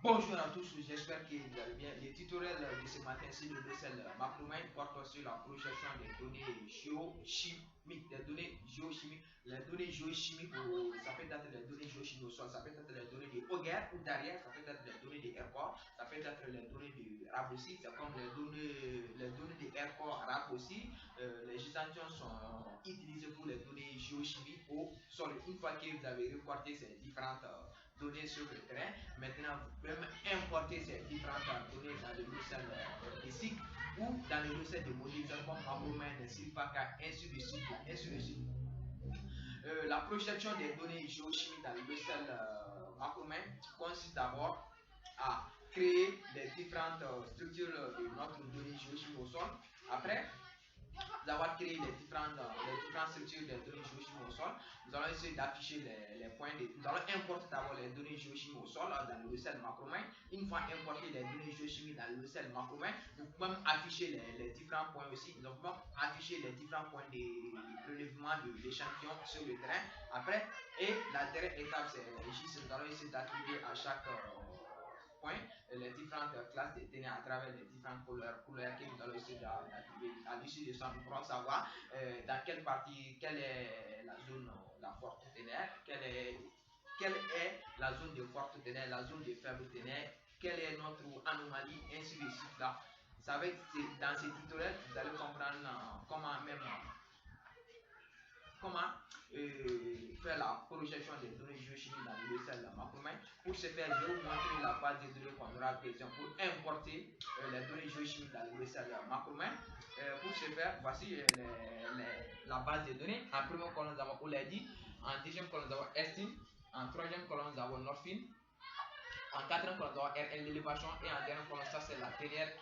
Bonjour à tous, j'espère que vous allez bien. Le tutoriel de ce matin sur le logiciel MacroMind porte sur la projection des données géochimiques. Les données géochimiques, ça peut être les données géochimiques au sol, ça peut être les données de Auger ou d'arrière, ça peut être les données de airport, ça peut être les données de RAP aussi, c'est comme les données de airport RAP aussi. Les échantillons sont utilisés pour les données géochimiques au sol. Une fois que vous avez reporté ces différentes données sur le terrain. Maintenant, vous pouvez importer ces différentes données dans le logiciel physique ou dans le logiciel de modélisation comme MacroMind, SylPACA, ainsi de suite, ainsi de suite. La projection des données géochimiques dans le logiciel MacroMind consiste d'abord à créer les différentes structures de notre donnée géochimique au sol. Après, nous avons créé les différentes structures des données géochimiques au sol. Nous allons essayer d'afficher les points. Nous allons importer d'abord les données géochimiques au sol dans le logiciel MacroMind. Une fois importé les données géochimiques dans le logiciel MacroMind, nous pouvons afficher les différents points aussi. Nous pouvons afficher les différents points de prélèvement de l'échantillon sur le terrain. Après, et la dernière étape, c'est juste nous allons essayer d'attribuer à chaque point les différentes classes de données à travers les différentes couleurs que nous allons essayer d'attribuer. À l'issue de ça, nous pourrons savoir dans quelle partie, quelle est la zone, la forte ténèbre, quelle est la zone de forte ténèbre, la zone de faible ténèbre, quelle est notre anomalie, ainsi de suite là. Ça va être dans ces tutoriels, vous allez comprendre comment faire la projection des données géochimiques dans le logiciel MacroMind. Pour ce faire, je vais vous montrer la base de données qu'on aura besoin pour importer les données géochimiques dans le logiciel MacroMind. Pour ce faire, voici la base de données. En première colonne, nous avons OLED. En deuxième colonne, nous avons Estim. En troisième colonne, nous avons Norfin. En quatrième colonne, nous avons RL l'élévation. Et en dernière colonne, ça c'est la TNR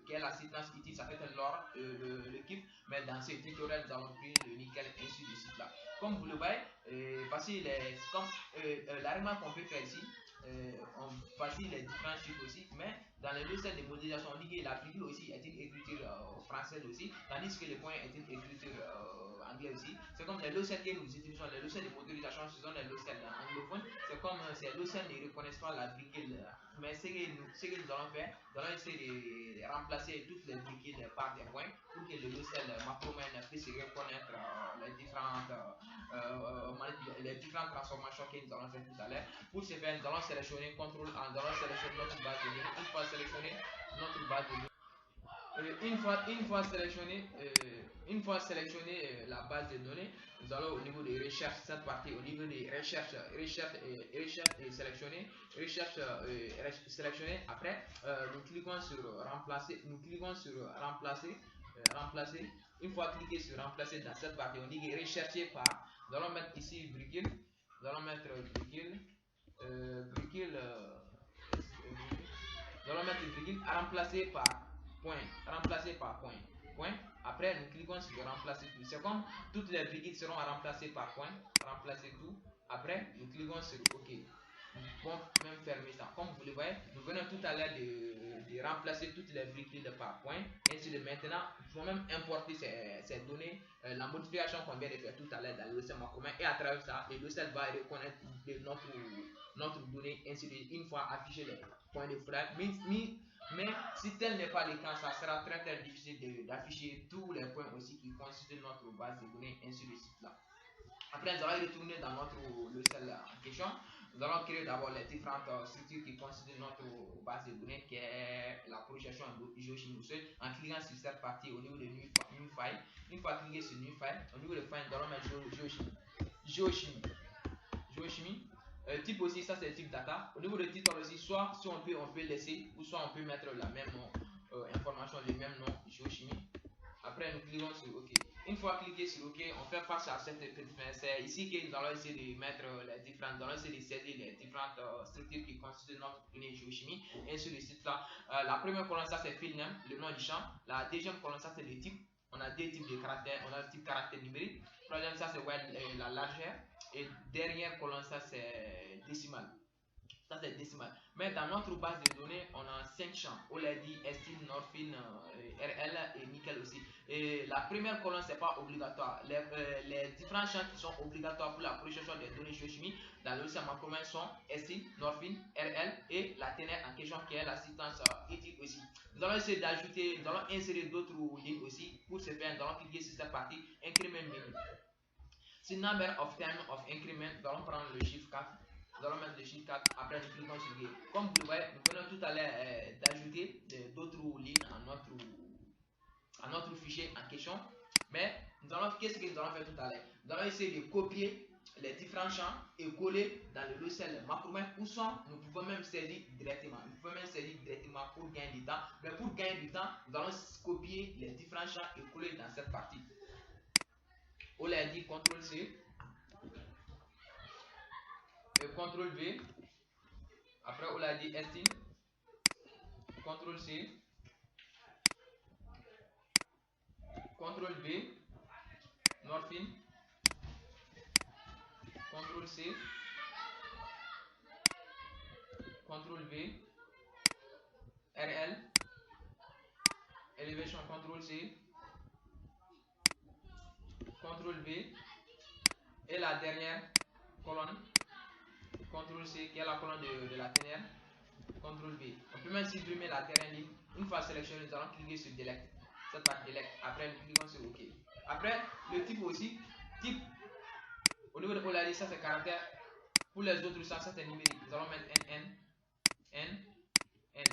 qui est la séquence utile, ça peut être l'or, l'équipe, mais dans ce tutoriel, nous allons prendre le nickel, ainsi de suite là. Comme vous le voyez, voici la remarque qu'on peut faire ici, voici les différents chiffres aussi, mais dans le logiciel de modélisation, on dit que la virgule aussi est une écriture française aussi, tandis que le point est une écriture anglaise aussi. C'est comme les logiciels que nous utilisons, les logiciels de modélisation, ce sont les logiciels anglophones, c'est comme ces logiciels ne reconnaissent pas la virgule, mais ce que nous allons faire, nous allons essayer de remplacer toutes les virgules par des points pour que le logiciel MacroMind puisse reconnaître les différentes transformations que nous allons faire tout à l'heure. Pour ce faire, nous allons sélectionner CTRL, nous allons sélectionner notre base de données. Une fois sélectionné notre base de données, une fois sélectionné la base de données, nous allons au niveau des recherches, cette partie au niveau des recherches et sélectionner, sélectionner. Après, nous cliquons sur remplacer, remplacer. Une fois cliqué sur remplacer dans cette partie, on dit que rechercher par, nous allons mettre ici virgule, nous allons mettre virgule, nous allons mettre virgule remplacer par point. Après, nous cliquons sur remplacer tout. C'est comme toutes les virgules seront remplacées par point, remplacer tout. Après, nous cliquons sur OK. Nous pouvons même fermer ça. Comme vous le voyez, nous venons tout à l'heure de remplacer toutes les virgules par point. Ainsi de maintenant, nous pouvons même importer ces données, la modification qu'on vient de faire tout à l'heure dans le logiciel MacroMind. Et à travers ça, le logiciel va reconnaître notre donnée, ainsi de une fois affiché les points de flag. Mais si tel n'est pas le cas, ça sera très difficile d'afficher tous les points aussi qui constituent notre base de données, ainsi de suite là. Après, nous allons retourner dans notre logiciel en question. Nous allons créer d'abord les différentes structures qui constituent notre base de données, qui est la projection géochimique en cliquant sur cette partie au niveau de New File. Une fois cliqué sur New File, au niveau de File, nous allons mettre géochimie. Type aussi, ça c'est type data. Au niveau de titre aussi, soit si on peut laisser, ou soit on peut mettre la même information, le même nom, géochimie. Après, nous cliquons sur OK. Une fois cliqué sur OK, on fait face à cette petite fin. C'est ici que nous allons essayer de mettre les différentes, nous allons essayer de saisir les différentes structures qui constituent notre donnée géochimie. Et sur le site là, la première colonne, ça c'est field name, le nom du champ. La deuxième colonne, ça c'est le type. On a deux types de caractères. On a le type caractère numérique. Troisième, ça c'est la largeur. Et dernière colonne, ça c'est décimal. Ça c'est décimal. Mais dans notre base de données, on a 5 champs. On l'a dit, Estin, Norfin, RL et Nickel aussi. Et la première colonne, c'est pas obligatoire. Les différents champs qui sont obligatoires pour la procession des données géochimiques dans le logiciel Macromin sont Estin, Norfin, RL et la ténère en question qui est l'assistance éthique aussi. Nous allons essayer d'ajouter, nous allons insérer d'autres lignes aussi. Pour ce faire, nous allons cliquer sur cette partie, increment menu. C'est number of time of increment, nous allons prendre le chiffre 4. Nous allons mettre le chiffre 4, après nous cliquons sur G. Comme vous le voyez, nous venons tout à l'heure d'ajouter d'autres lignes à notre fichier en question. Mais qu'est-ce que nous allons faire tout à l'heure? Nous allons essayer de copier les différents champs et coller dans le logiciel Macromin où sont, nous pouvons même saisir directement. Nous pouvons même saisir directement pour gagner du temps. Mais pour gagner du temps, nous allons copier les différents champs et coller dans cette partie. On l'a dit CTRL-C et CTRL-V. Après, on l'a dit Estin, CTRL-C, CTRL-V, Norfin, CTRL-C, CTRL-V, RL, Elevation, CTRL-C, CTRL-V, et la dernière colonne, CTRL-C, qui est la colonne de la ténère, CTRL-V. On peut même supprimer la dernière ligne. Une fois sélectionné, nous allons cliquer sur Delete. Cette partie Delete. Après, nous cliquons sur OK. Après, le type aussi. Type, au niveau de polarisé, ça c'est caractère. Pour les autres, ça c'est numérique. Nous allons mettre NN, N, N.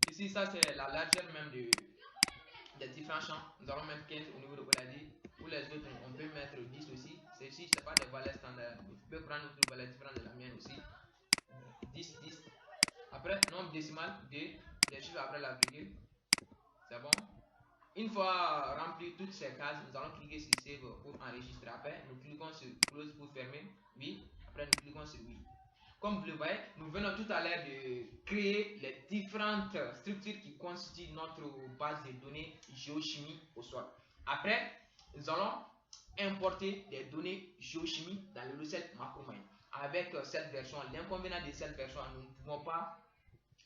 Ici, ça c'est la largeur même des différents champs. Nous allons mettre 15 au niveau de polarisé. Pour les autres, on peut mettre 10 aussi. Ceci, ce n'est pas des valeurs standards. Vous pouvez prendre une valeur différente de la mienne aussi. 10, 10. Après, nombre décimal de les chiffres après la virgule. C'est bon. Une fois rempli toutes ces cases, nous allons cliquer sur Save pour enregistrer. Après, nous cliquons sur Close pour fermer. Oui. Après, nous cliquons sur Oui. Comme vous le voyez, nous venons tout à l'heure de créer les différentes structures qui constituent notre base de données géochimie au sol. Après, nous allons importer des données géochimiques dans le logiciel Macromin. Avec cette version, l'inconvénient de cette version, nous ne pouvons pas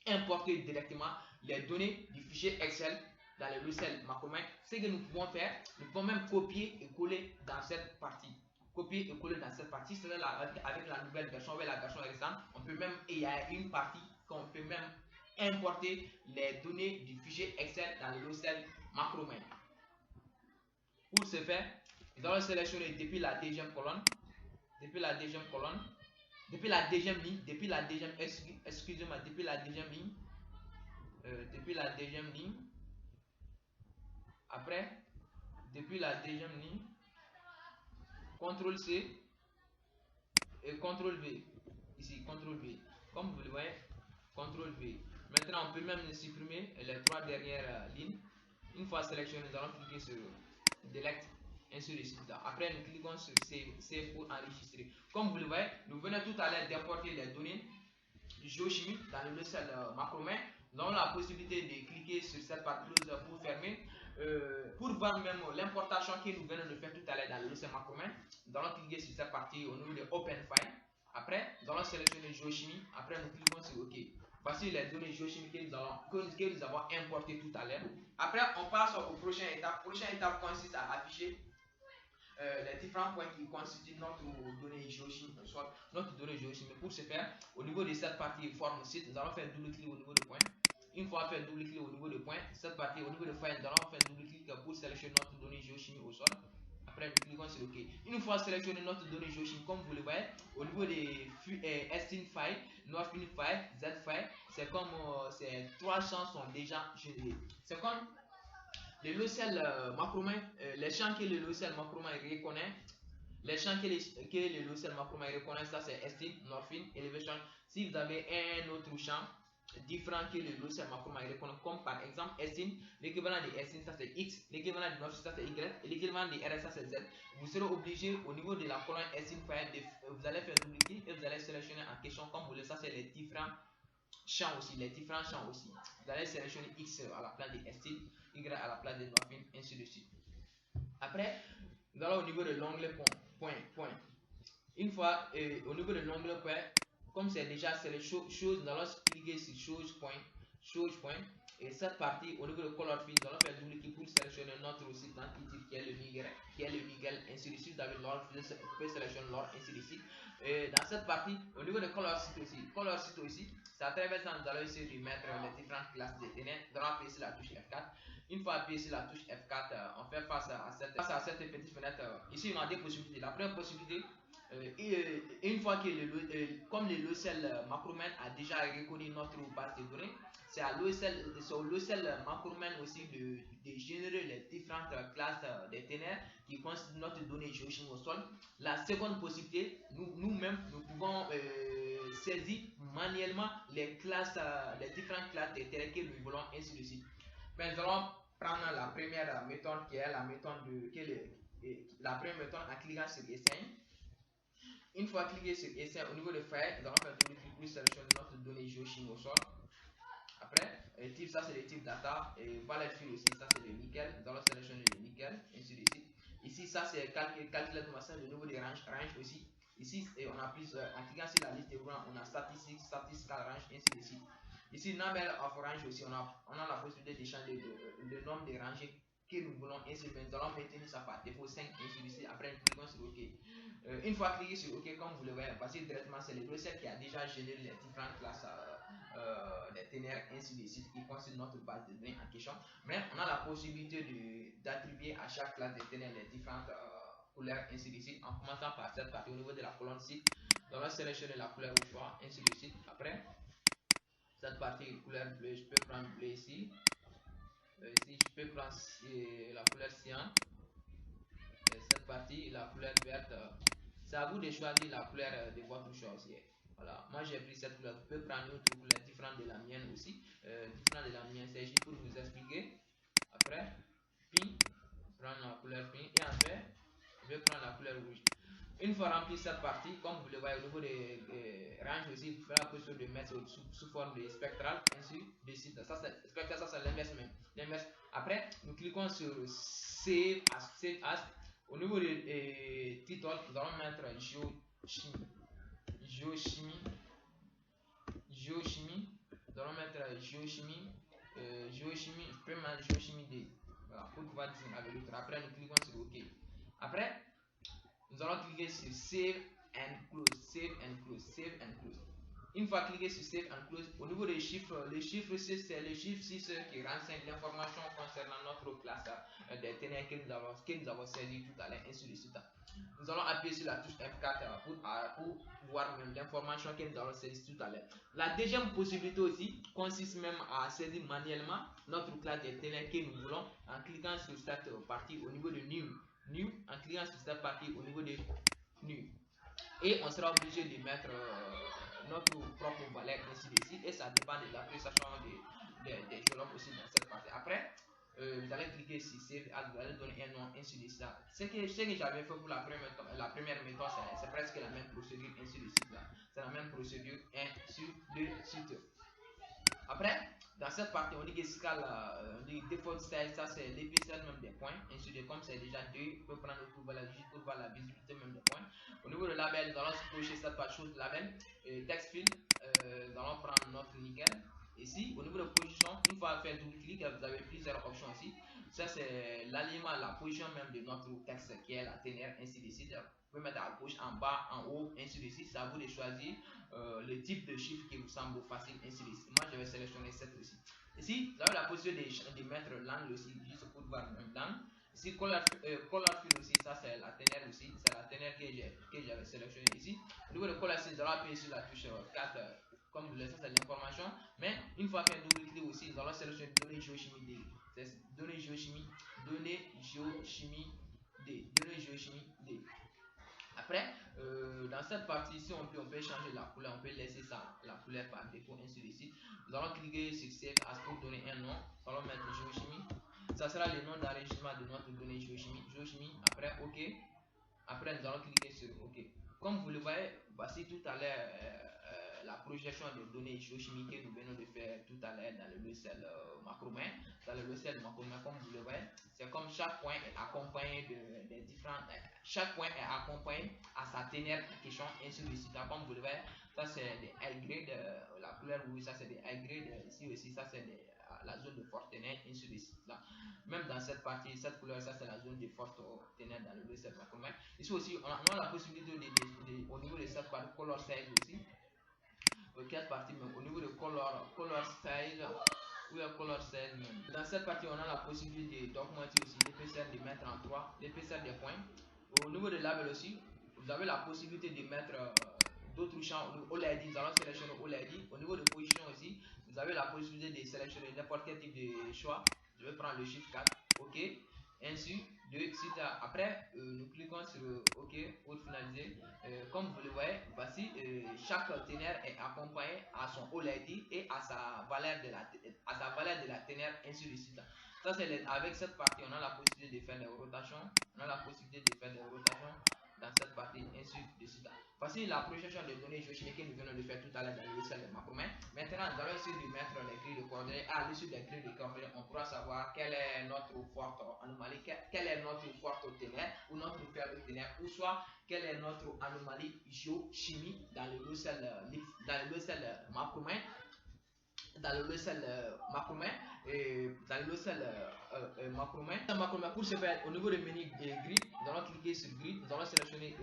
importer directement les données du fichier Excel dans le logiciel Macromin. Ce que nous pouvons faire, nous pouvons même copier et coller dans cette partie. Copier et coller dans cette partie, c'est avec la nouvelle version, avec la version récente, on peut même, il y a une partie qu'on peut même importer les données du fichier Excel dans le logiciel Macromin. Pour ce faire, nous allons sélectionner depuis la deuxième colonne, depuis la deuxième colonne, depuis la deuxième ligne, depuis la deuxième, excusez-moi, depuis la deuxième ligne, après, depuis la deuxième ligne, CTRL C et CTRL V, ici, CTRL V, comme vous le voyez, CTRL V. Maintenant, on peut même supprimer les trois dernières lignes. Une fois sélectionné, nous allons cliquer sur Delete, ainsi de suite. Après, nous cliquons sur Save pour enregistrer. Comme vous le voyez, nous venons tout à l'heure d'importer les données géochimiques dans le logiciel Macromin. Nous avons la possibilité de cliquer sur cette partie close pour fermer. Pour voir même l'importation que nous venons de faire tout à l'heure dans le logiciel Macromin, nous allons cliquer sur cette partie au niveau de Open File. Après, nous allons sélectionner géochimie. Après, nous cliquons sur OK. Voici les données géochimiques que nous avons importées tout à l'heure. Après, on passe aux prochaines étapes. La prochaine étape consiste à afficher les différents points qui constituent notre donnée géochimique, soit notre donnée géochimique. Pour ce faire, au niveau de cette partie forme site, nous allons faire double-clic au niveau de point. Une fois fait double-clic au niveau de point, cette partie au niveau de file, nous allons faire double-clic pour sélectionner notre donnée géochimique au sol. Après, nous cliquons sur OK. Une fois sélectionné notre donnée géochimique, comme vous le voyez, au niveau des Estin file, Norfin file, Z file, c'est comme ces trois champs sont déjà générés. C'est comme le logiciel Macromin, les champs que le logiciel Macromin reconnaît, les champs que le logiciel Macromin reconnaît, ça c'est Estin, Norfin, Elevation. Si vous avez un autre champ différent que le logiciel Macromin reconnaît, comme par exemple Estin, l'équivalent de Estin ça c'est X, l'équivalent de Norfin ça c'est Y, et l'équivalent de RS ça c'est Z, vous serez obligé au niveau de la colonne Estin file, vous allez faire double clic et vous allez sélectionner en question, comme vous voulez, ça c'est les différents champs aussi, les différents champs aussi. Vous allez sélectionner X à la place de Estin, Y à la place de Norfin, ainsi de suite. Après, nous allons au niveau de l'onglet point. Une fois au niveau de l'onglet point, comme c'est déjà c'est les choses, nous allons cliquer sur chose point, et cette partie au niveau de color field, nous allons faire double clic pour sélectionner notre site titre qui est le nickel, ainsi de suite. Avec l'ordre, vous pouvez sélectionner l'ordre, ainsi de suite. Et dans cette partie, au niveau de color site aussi, c'est à travers ça nous allons essayer de mettre les différentes classes de ténèbres. Nous allons appuyer sur la touche F4. Une fois appuyé sur la touche F4, on fait face à cette petite fenêtre. Ici, on a deux possibilités. La première possibilité, une fois que comme le logiciel Macroman a déjà reconnu notre base de données, c'est au logiciel Macroman aussi de générer les différentes classes de ténèbres qui constituent notre donnée géochimique au sol. La seconde possibilité, nous-mêmes, nous pouvons saisir manuellement les différentes classes de ténèbres que nous voulons, ainsi de suite. Mais nous allons prendre la première méthode qui est la méthode la première méthode en cliquant sur Essayer. Une fois cliqué sur Essayer, au niveau de File, nous allons faire double clic pour sélectionner notre donnée géochimique au sol. Après, type, ça c'est le type data, et valeur field aussi, ça c'est le nickel. Nous allons sélectionner le nickel, ainsi de suite. Ici, ça c'est calculateur massage, le niveau de range aussi. Ici, on a plus, en cliquant sur la liste de rangs, on a statistical range, ainsi de suite. Ici, number of range aussi, on a la possibilité de changer le nombre de rangées que nous voulons, ainsi de suite. Nous allons maintenir ça par défaut 5, ainsi de suite. Après, nous cliquons sur OK. Une fois cliqué sur OK, comme vous le voyez, parce que directement c'est le logiciel qui a déjà généré les différentes classes des ténèbres, ainsi de suite, qui constituent notre base de données en question. Mais on a la possibilité d'attribuer à chaque classe des ténèbres les différentes couleurs, ainsi de suite, en commençant par cette partie au niveau de la colonne site. On va sélectionner la couleur au choix, ainsi de suite. Après, cette partie couleur bleue, je peux prendre bleu ici. Ici, je peux prendre la couleur cyan. Cette partie, la couleur verte. C'est à vous de choisir la couleur de votre choix aussi. Voilà, moi j'ai pris cette couleur. Vous pouvez prendre une autre couleur différente de la mienne aussi. Différente de la mienne, c'est juste pour vous expliquer. Après, pink, prendre la couleur pink. Et enfin, je vais prendre la couleur rouge. Une fois rempli cette partie, comme vous le voyez au niveau des ranges aussi, vous faites la position de mettre sous forme de spectral, ainsi de suite. Ça c'est spectral, ça c'est l'inverse même. Après, nous cliquons sur Save as. Au niveau des titres, nous allons mettre géochimie. Nous allons mettre géochimie. Géochimie, je peux mettre géochimie D. Voilà, pour pouvoir désigner avec l'autre. Après, nous cliquons sur OK. Après, nous allons cliquer sur Save and Close. Une fois cliqué sur Save and Close, au niveau des chiffres, les chiffres 6, c'est le chiffre 6 qui renseigne l'information concernant notre classe des ténèbres que nous avons saisi tout à l'heure, ainsi de suite. Nous allons appuyer sur la touche F4 pour voir même l'information que nous avons saisie tout à l'heure. La deuxième possibilité aussi consiste même à saisir manuellement notre classe des ténèbres que nous voulons en cliquant sur cette partie au niveau de New, en cliquant sur cette partie au niveau de New. Et on sera obligé de mettre notre propre valeur, ainsi de suite, et ça dépend de l'appréciation des géologues aussi dans cette partie. Après, vous allez cliquer sur Save, vous allez donner un nom, ainsi de suite. Ce que j'avais fait pour la première méthode, c'est presque la même procédure, ainsi de suite. C'est la même procédure, ainsi de suite. Après, dans cette partie, on dit que scale, on dit default style, ça c'est l'épaisseur même des points. Ainsi de comme c'est déjà 2, on peut prendre pour voir la visibilité même des points. Au niveau de label, nous allons cocher cette partie chose label. Text field, nous allons prendre notre nickel. Ici, au niveau de position, une fois fait double clic, vous avez plusieurs options ici. Ça c'est l'alignement, la position même de notre texte qui est la ténèbre, ainsi de suite. Vous pouvez mettre à gauche, en bas, en haut, ainsi de suite. C'est à vous de choisir le type de chiffre qui vous semble facile, ainsi de suite. Moi, je vais sélectionner cette aussi. Ici, vous avez la possibilité de mettre l'angle aussi, juste pour voir l'angle. Ici, color field aussi, ça c'est la ténèbre aussi. C'est la ténèbre que j'avais sélectionné ici. Au niveau de color field, vous allez appuyer sur la touche 4. Comme vous le savez, c'est l'information. Mais une fois fait un double clic aussi, nous allons sélectionner données géochimie D. C'est données géochimie D. Après, dans cette partie ici, on peut changer la couleur, on peut laisser ça, la couleur par défaut, ainsi de suite. Nous allons cliquer sur Save as pour donner un nom. Nous allons mettre géochimie. Ça sera le nom d'enregistrement de notre donnée géochimie. Après, OK. Après, nous allons cliquer sur OK. Comme vous le voyez, voici tout à l'heure la projection des données géochimiques que nous venons de faire tout à l'heure dans le logiciel Macromin. Dans le logiciel Macromin, comme vous le voyez, c'est comme chaque point est accompagné des différents. Chaque point est accompagné à sa teneur en question, ainsi de suite. Comme vous le voyez, ça c'est des high grade, la couleur rouge, ça c'est des high grade, ici aussi, ça c'est la zone de forte teneur, ainsi de suite. Là. Même dans cette partie, cette couleur, ça c'est la zone de forte teneur dans le logiciel Macromin. Ici aussi, on a la possibilité au niveau de cette partie color size aussi. Quelle partie même au niveau de color size ou color size même. Dans cette partie, on a la possibilité d'augmenter aussi l'épaisseur, de mettre en 3, l'épaisseur des points. Au niveau de label aussi, vous avez la possibilité de mettre d'autres champs. OLED, nous allons sélectionner OLED. Au niveau de position aussi, vous avez la possibilité de sélectionner n'importe quel type de choix. Je vais prendre le chiffre 4, OK. Ainsi de suite. Après, nous cliquons sur OK pour finaliser. Comme vous le voyez, voici chaque teneur est accompagné à son OLED et à sa valeur de la teneur, ainsi de suite. Ça, c'est avec cette partie, on a la possibilité de faire des rotations. On a la possibilité de faire des rotations dans cette partie, ainsi de suite. Voici la projection des données géochimiques que nous venons de faire tout à l'heure dans le logiciel de Macromin. Maintenant, nous allons essayer de mettre les grilles de coordonnées. À l'issue des grilles de coordonnées, on pourra savoir quelle est notre forte anomalie, quelle est notre forte teneur ou notre faible teneur, ou soit quelle est notre anomalie géochimie dans le logiciel Macromin. Dans le logiciel Macromin dans le logiciel Macromin. Pour ce faire, au niveau du menu grid, nous allons cliquer sur grid, nous allons sélectionner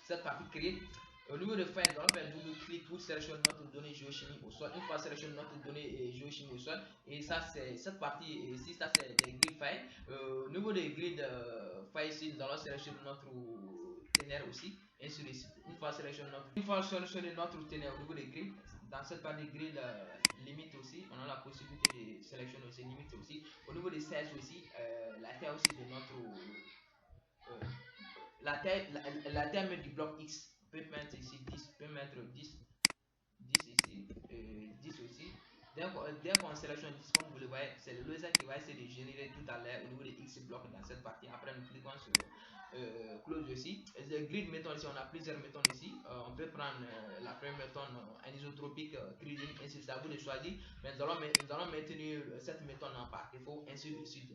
cette partie créée. Au niveau de file, nous allons faire double clic pour sélectionner notre donnée géochimie au sol. Une fois sélectionné notre donnée géochimie au sol, et ça c'est cette partie ici, ça c'est des grid files. Au niveau des grid files ici, nous allons sélectionner notre teneur aussi, ainsi de suite. Une fois sélectionné notre teneur au niveau des grids, dans cette partie grid limite aussi, on a la possibilité de sélectionner aussi limite aussi. Au niveau des 16 aussi, la taille aussi de notre la taille du bloc X, on peut mettre ici 10, on peut mettre 10 ici, 10 aussi. Dès qu'on sélectionne 10, comme vous le voyez, c'est le logiciel qui va essayer de générer tout à l'heure au niveau des X blocs dans cette partie. Après, nous cliquons sur close aussi. Le grid méthode ici, on a plusieurs méthodes ici. On peut prendre la première méthode anisotropique, griding, ainsi c'est à vous de choisir. Mais nous allons maintenir cette méthode par défaut, ainsi de suite.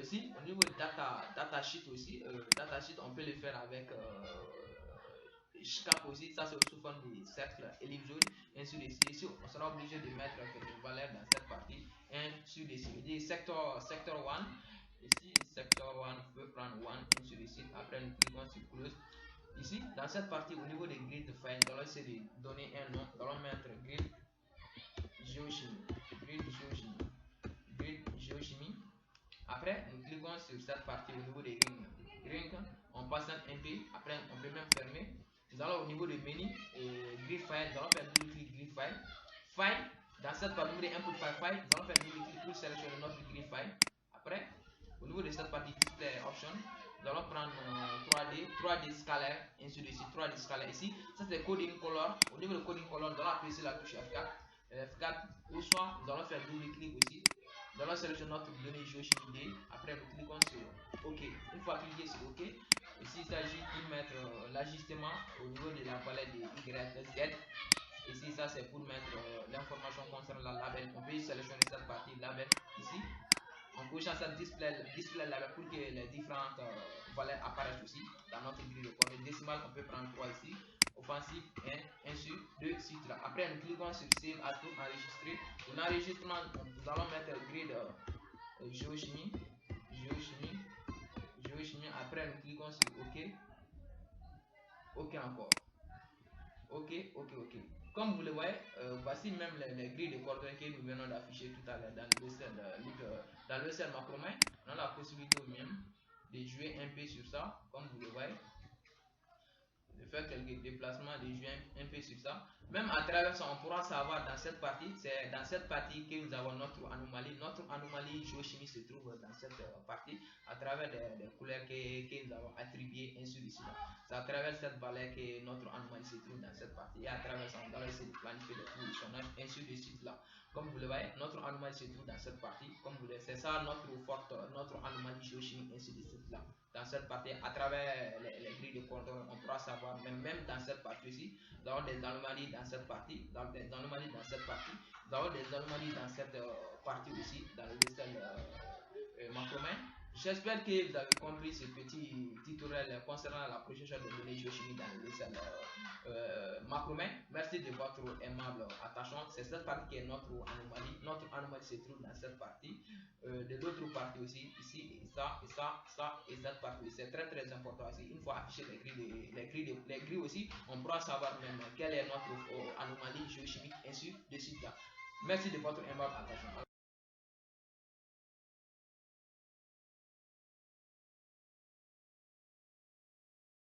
Ici, au niveau de datasheet aussi, datasheet, on peut le faire avec cap aussi, ça c'est sous forme de cercle ellipse jaune, ainsi de suite. Ici, on sera obligé de mettre quelques valeurs dans cette partie, ainsi de suite. Et secteur 1, ici, secteur 1, on peut prendre 1, ainsi de suite. Après, nous cliquons sur close. Ici, dans cette partie, au niveau des grid file, nous allons essayer de donner un nom. Nous allons mettre grid géochimie. Grid géochimie. Après, nous cliquons sur cette partie au niveau des rings. On passe un MP. Après, on peut même fermer. Nous allons au niveau du menu grid file. Nous allons faire double clic grid file. File. Dans cette partie, au niveau de input file, nous allons faire double clic pour sélectionner notre grid file. Après, au niveau de cette partie display option, nous allons prendre 3D scalaire, ainsi de suite, 3D scalaire ici. Ça c'est coding color. Au niveau de coding color, nous allons appuyer sur la touche F4. Ou soit nous allons faire double clic aussi. Nous allons sélectionner notre donnée géochimie D. Après, nous cliquons sur OK. Une fois cliqué sur OK, ici il s'agit de mettre l'ajustement au niveau de la palette de YZ. Ici, ça c'est pour mettre l'information concernant la label. On peut sélectionner cette partie label ici. En cochant cette display label pour que les différentes valeurs apparaissent aussi dans notre grille de coordonnées décimales. On peut prendre 3 ici. Offensive 1, ainsi de suite là. Après, nous cliquons sur Save as pour enregistrer. Pour l'enregistrement, nous allons mettre grid géochimie. Après, nous cliquons sur OK. OK encore. OK. Comme vous le voyez, voici même les grilles de coordonnées que nous venons d'afficher tout à l'heure dans le logiciel Macromin. On a la possibilité même de jouer un peu sur ça, comme vous le voyez. De faire quelques déplacements, de jouer un peu sur ça. Même à travers ça, on pourra savoir dans cette partie, c'est dans cette partie que nous avons notre anomalie. Notre anomalie géochimie se trouve dans cette partie à travers des couleurs que nous avons attribuées, ainsi de suite. C'est à travers cette valeur que notre anomalie se trouve dans cette partie. Et à travers ça, on doit essayer de planifier les positionnages, ainsi de suite là. Comme vous le voyez, notre anomalie se trouve dans cette partie. Comme vous le voyez, c'est ça notre anomalie géochimie, ainsi de suite là. Dans cette partie, à travers les grilles de coordonnées, on pourra savoir voir même dans cette partie aussi. Nous avons des anomalies dans cette partie, des anomalies dans cette partie. Nous avons des anomalies dans cette partie aussi, dans le logiciel Macromain. J'espère que vous avez compris ce petit tutoriel concernant la projection de données géochimiques dans le logiciel Macromain. Merci de votre aimable attachement. C'est cette partie qui est notre anomalie. Notre anomalie se trouve dans cette partie. De l'autre partie aussi, ici, et ça, et ça, ça, et cette partie. C'est très très important aussi. Une fois affiché les grilles aussi, on pourra savoir même quelle est notre anomalie géochimique, ainsi de suite. Merci de votre aimable attachement.